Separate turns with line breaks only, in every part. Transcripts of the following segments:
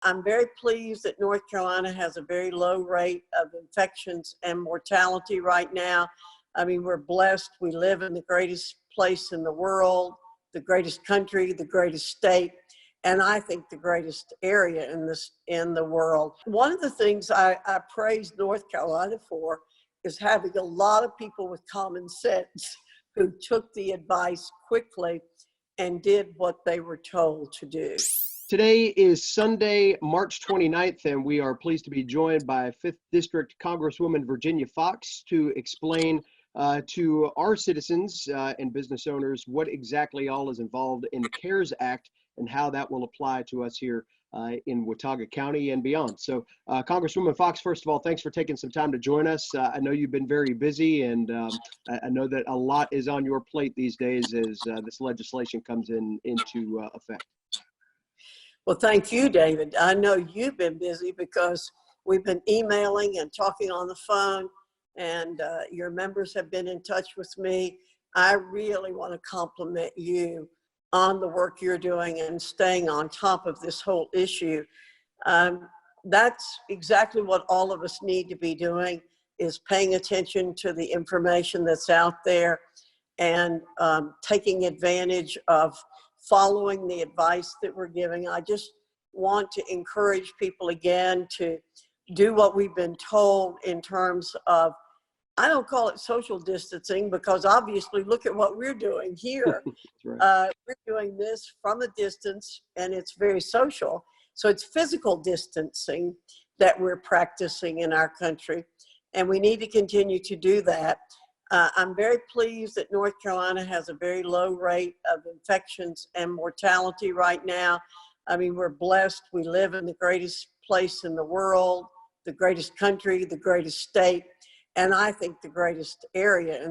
I'm very pleased that North Carolina has a very low rate of infections and mortality right now. I mean, we're blessed. We live in the greatest place in the world, the greatest country, the greatest state, and I think the greatest area in the world. One of the things I praise North Carolina for is having a lot of people with common sense who took the advice quickly and did what they were told to do.
Today is Sunday, March 29th, and we are pleased to be joined by 5th District Congresswoman Virginia Foxx to explain to our citizens and business owners what exactly all is involved in the CARES Act and how that will apply to us here in Watauga County and beyond. So Congresswoman Foxx, first of all, thanks for taking some time to join us. I know you've been very busy, and I know that a lot is on your plate these days as this legislation comes into effect.
Well, thank you, David. I know you've been busy because we've been emailing and talking on the phone, and your members have been in touch with me. I really want to compliment you on the work you're doing and staying on top of this whole issue. That's exactly what all of us need to be doing, is paying attention to the information that's out there and taking advantage of following the advice that we're giving. I just want to encourage people again to do what we've been told in terms of, I don't call it social distancing, because obviously look at what we're doing here. Right. We're doing this from a distance and it's very social. So it's physical distancing that we're practicing in our country, and we need to continue to do that. I'm very pleased that North Carolina has a very low rate of infections and mortality right now. I mean, we're blessed. We live in the greatest place in the world, the greatest country, the greatest state, and I think the greatest area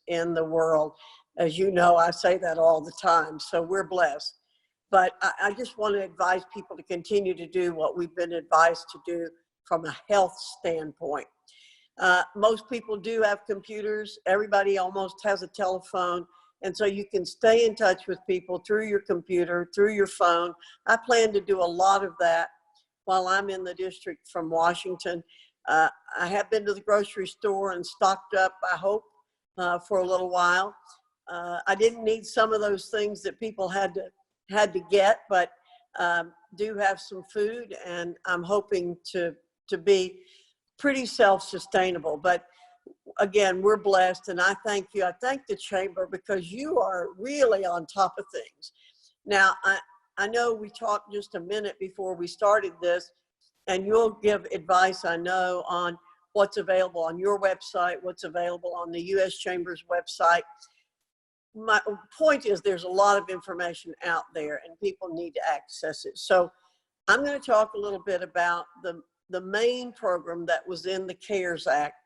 in the world. As you know, I say that all the time, so we're blessed. But I just want to advise people to continue to do what we've been advised to do from a health standpoint. Most people do have computers. Everybody almost has a telephone. And so you can stay in touch with people through your computer, through your phone. I plan to do a lot of that while I'm in the district from Washington. I have been to the grocery store and stocked up, I hope, for a little while. I didn't need some of those things that people had to get, but do have some food, and I'm hoping to be pretty self-sustainable. But again, we're blessed, and I thank you. I thank the Chamber, because you are really on top of things. Now, I know we talked just a minute before we started this, and you'll give advice, I know, on what's available on your website, what's available on the U.S. Chamber's website. My point is, there's a lot of information out there and people need to access it. So I'm going to talk a little bit about the main program that was in the CARES Act,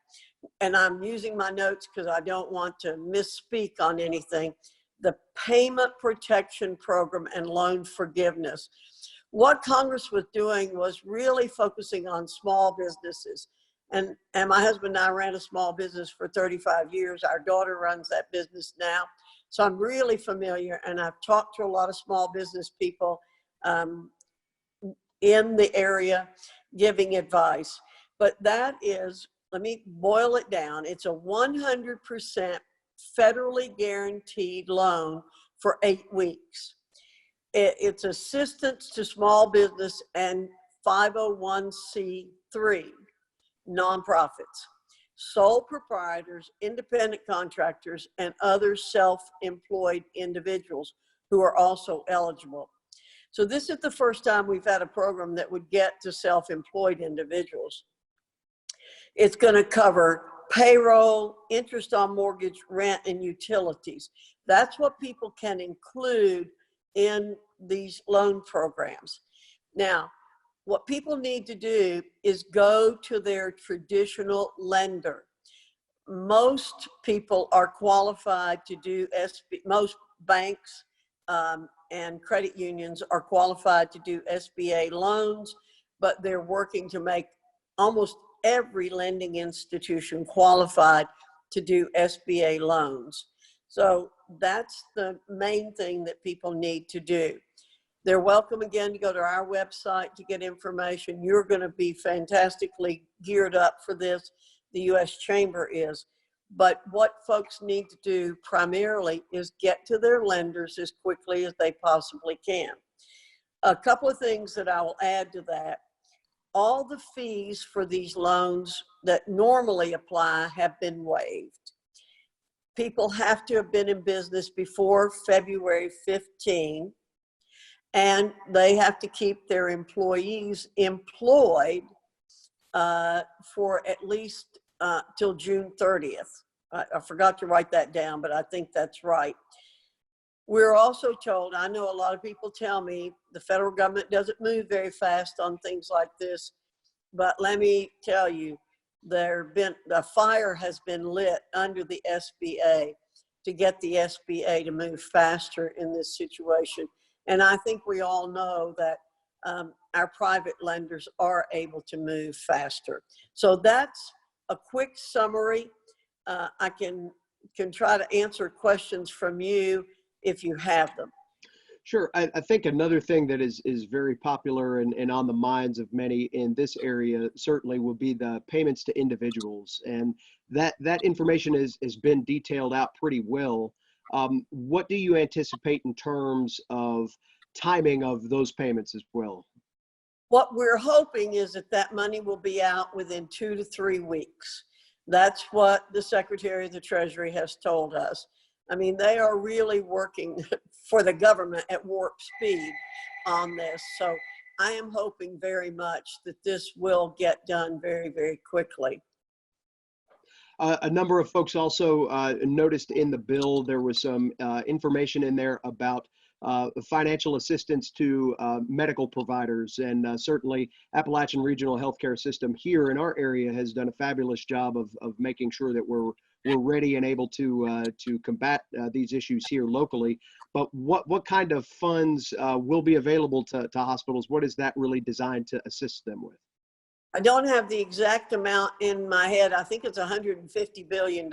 and I'm using my notes because I don't want to misspeak on anything. The Payment Protection Program and Loan Forgiveness. What Congress was doing was really focusing on small businesses. And my husband and I ran a small business for 35 years. Our daughter runs that business now. So I'm really familiar, and I've talked to a lot of small business people in the area giving advice. But that is, let me boil it down. It's a 100% federally guaranteed loan for 8 weeks. It's assistance to small business and 501c3 nonprofits, sole proprietors, independent contractors, and other self-employed individuals who are also eligible. So this is the first time we've had a program that would get to self-employed individuals. It's going to cover payroll, interest on mortgage, rent, and utilities. That's what people can include in these loan programs. Now, what people need to do is go to their traditional lender. Most people are qualified to do most banks and credit unions are qualified to do SBA loans, but they're working to make almost every lending institution qualified to do SBA loans. So that's the main thing that people need to do. They're welcome again to go to our website to get information. You're going to be fantastically geared up for this. The U.S. Chamber is. But what folks need to do primarily is get to their lenders as quickly as they possibly can. A couple of things that I will add to that. All the fees for these loans that normally apply have been waived. People have to have been in business before February 15, and they have to keep their employees employed for at least till June 30th. I forgot to write that down, but I think that's right. We're also told, I know a lot of people tell me the federal government doesn't move very fast on things like this, but let me tell you, the fire has been lit under the SBA to get the SBA to move faster in this situation. And I think we all know that our private lenders are able to move faster. So that's a quick summary. I can try to answer questions from you if you have them.
Sure. I think another thing that is very popular and on the minds of many in this area certainly will be the payments to individuals. And that information has been detailed out pretty well. What do you anticipate in terms of timing of those payments as well?
What we're hoping is that money will be out within 2 to 3 weeks. That's what the Secretary of the Treasury has told us. I mean, they are really working for the government at warp speed on this. So I am hoping very much that this will get done very, very quickly.
A number of folks also noticed in the bill there was some information in there about financial assistance to medical providers, and certainly Appalachian Regional Healthcare System here in our area has done a fabulous job of making sure that we're ready and able to combat these issues here locally. But what kind of funds will be available to hospitals? What is that really designed to assist them with?
I don't have the exact amount in my head. I think it's $150 billion,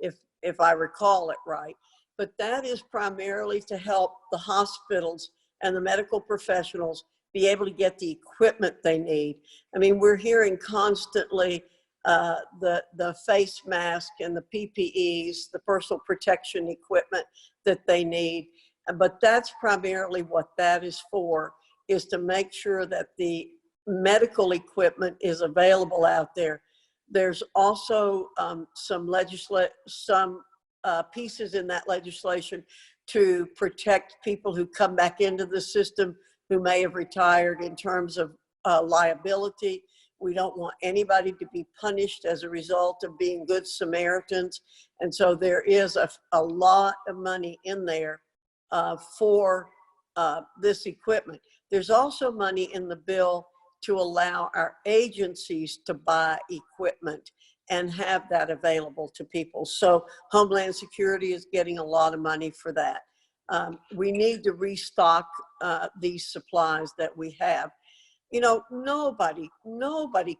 if I recall it right. But that is primarily to help the hospitals and the medical professionals be able to get the equipment they need. I mean, we're hearing constantly the face mask and the PPEs, the personal protection equipment that they need. But that's primarily what that is for, is to make sure that the medical equipment is available out there. There's also some pieces in that legislation to protect people who come back into the system who may have retired in terms of liability. We don't want anybody to be punished as a result of being good Samaritans. And so there is a lot of money in there for this equipment. There's also money in the bill to allow our agencies to buy equipment and have that available to people. So Homeland Security is getting a lot of money for that. We need to restock these supplies that we have. You know, nobody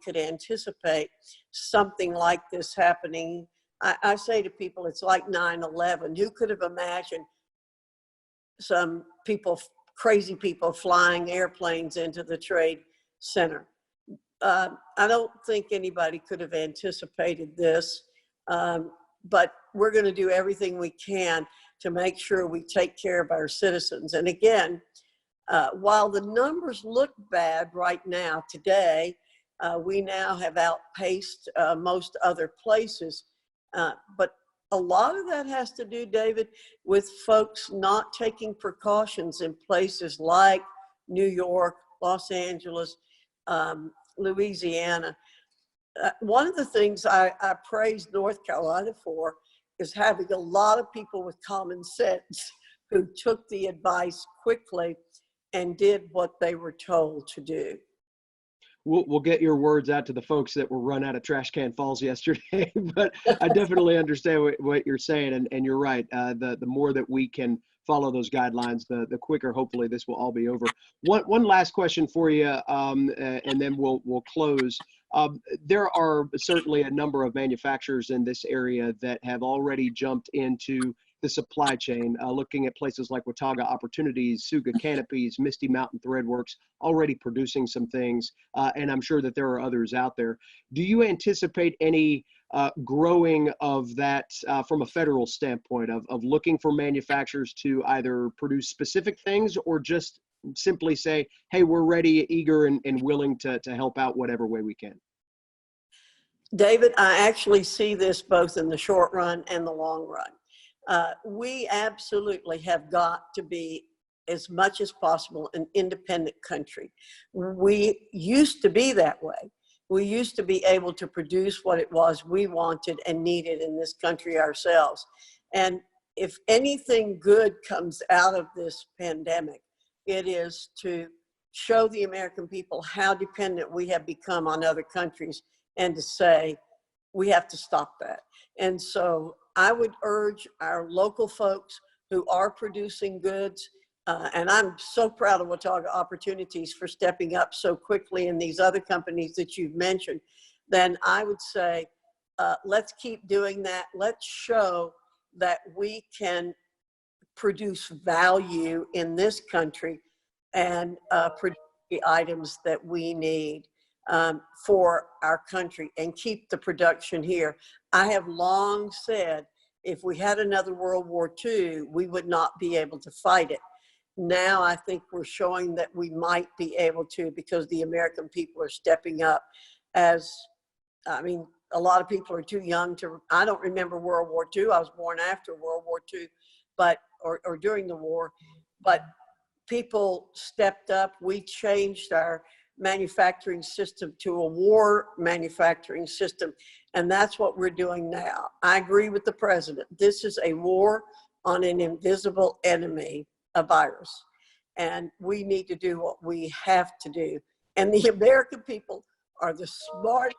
could anticipate something like this happening. I say to people, it's like 9/11. Who could have imagined some people, crazy people, flying airplanes into the Trade Center? I don't think anybody could have anticipated this, but we're going to do everything we can to make sure we take care of our citizens. And again, while the numbers look bad right now, today, we now have outpaced most other places. But a lot of that has to do, David, with folks not taking precautions in places like New York, Los Angeles, Louisiana. One of the things I praise North Carolina for is having a lot of people with common sense who took the advice quickly and did what they were told to do.
We'll get your words out to the folks that were run out of Trash Can Falls yesterday, but I definitely understand what you're saying, and you're right. The more that we can follow those guidelines, the quicker hopefully this will all be over. One last question for you, and then we'll close. There are certainly a number of manufacturers in this area that have already jumped into the supply chain, looking at places like Watauga Opportunities, Suga Canopies, Misty Mountain Threadworks, already producing some things, and I'm sure that there are others out there. Do you anticipate any growing of that from a federal standpoint of looking for manufacturers to either produce specific things or just simply say, hey, we're ready, eager, and willing to help out whatever way we can?
David, I actually see this both in the short run and the long run. We absolutely have got to be, as much as possible, an independent country. We used to be that way. We used to be able to produce what it was we wanted and needed in this country ourselves. And if anything good comes out of this pandemic, it is to show the American people how dependent we have become on other countries, and to say, we have to stop that. And so I would urge our local folks who are producing goods, and I'm so proud of Watauga Opportunities for stepping up so quickly, and these other companies that you've mentioned, then I would say, let's keep doing that. Let's show that we can produce value in this country and produce the items that we need for our country, and keep the production here. I have long said, if we had another World War II, we would not be able to fight it. Now I think we're showing that we might be able to, because the American people are stepping up. As, I mean, a lot of people are too young to, I don't remember World War II. I was born after World War II, but, or during the war, but people stepped up. We changed our manufacturing system to a war manufacturing system, and that's what we're doing now. I agree with the president. This is a war on an invisible enemy, a virus, and we need to do what we have to do. And the American people are the smartest,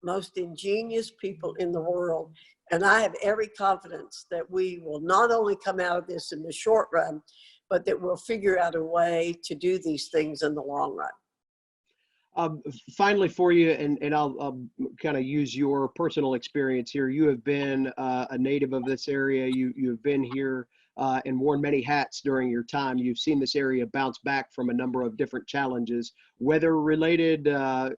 most ingenious people in the world, and I have every confidence that we will not only come out of this in the short run, but that we'll figure out a way to do these things in the long run.
Finally for you, and I'll kind of use your personal experience here. You have been a native of this area. You've been here and worn many hats during your time. You've seen this area bounce back from a number of different challenges, weather related,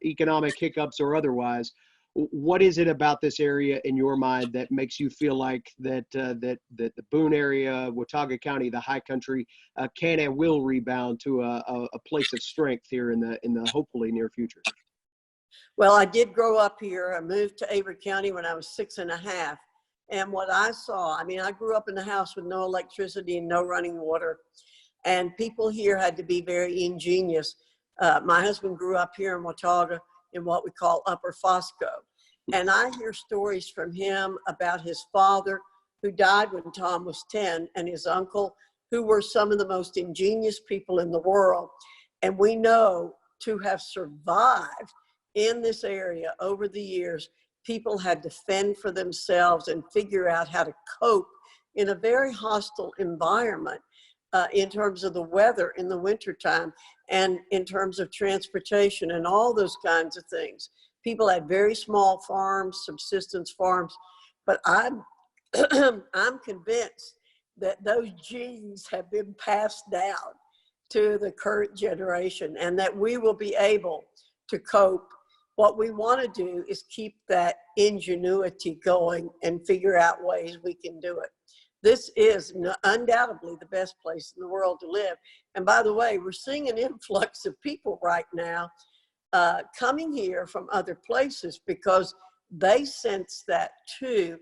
economic hiccups or otherwise. What is it about this area in your mind that makes you feel like that the Boone area, Watauga County, the High Country can and will rebound to a place of strength here in the hopefully near future?
Well, I did grow up here. I moved to Avery County when I was 6½. And what I saw, I mean, I grew up in a house with no electricity and no running water. And people here had to be very ingenious. My husband grew up here in Watauga in what we call Upper Fosco. And I hear stories from him about his father, who died when Tom was 10, and his uncle, who were some of the most ingenious people in the world. And we know, to have survived in this area over the years, people had to fend for themselves and figure out how to cope in a very hostile environment, in terms of the weather in the wintertime, and in terms of transportation and all those kinds of things. People had very small farms, subsistence farms, but I'm I'm convinced that those genes have been passed down to the current generation, and that we will be able to cope. What we want to do is keep that ingenuity going and figure out ways we can do it. This is undoubtedly the best place in the world to live. And by the way, we're seeing an influx of people right now coming here from other places, because they sense that too.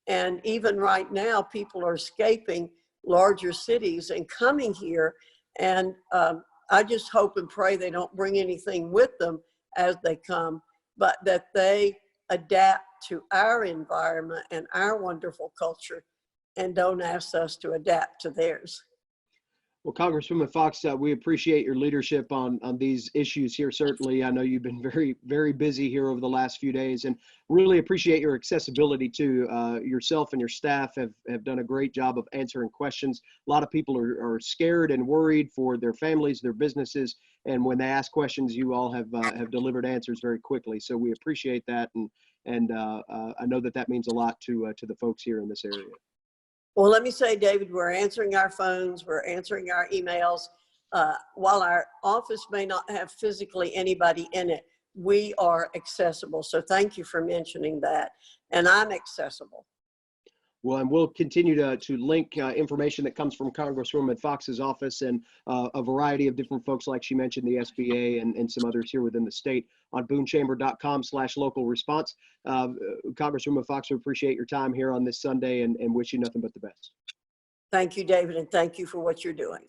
And even right now, people are escaping larger cities and coming here. And I just hope and pray they don't bring anything with them as they come, but that they adapt to our environment and our wonderful culture, and don't ask us to adapt to theirs.
Well, Congresswoman Foxx, we appreciate your leadership on these issues here. Certainly, I know you've been very, very busy here over the last few days, and really appreciate your accessibility too. Yourself and your staff have done a great job of answering questions. A lot of people are scared and worried for their families, their businesses, and when they ask questions, you all have delivered answers very quickly. So we appreciate that, and I know that means a lot to the folks here in this area.
Well, let me say, David, we're answering our phones, we're answering our emails. While our office may not have physically anybody in it, we are accessible. So thank you for mentioning that. And I'm accessible.
Well, and we'll continue to link information that comes from Congresswoman Foxx's office and a variety of different folks, like she mentioned, the SBA and some others here within the state on boonchamber.com/local response. Congresswoman Foxx, we appreciate your time here on this Sunday and wish you nothing but the best.
Thank you, David, and thank you for what you're doing.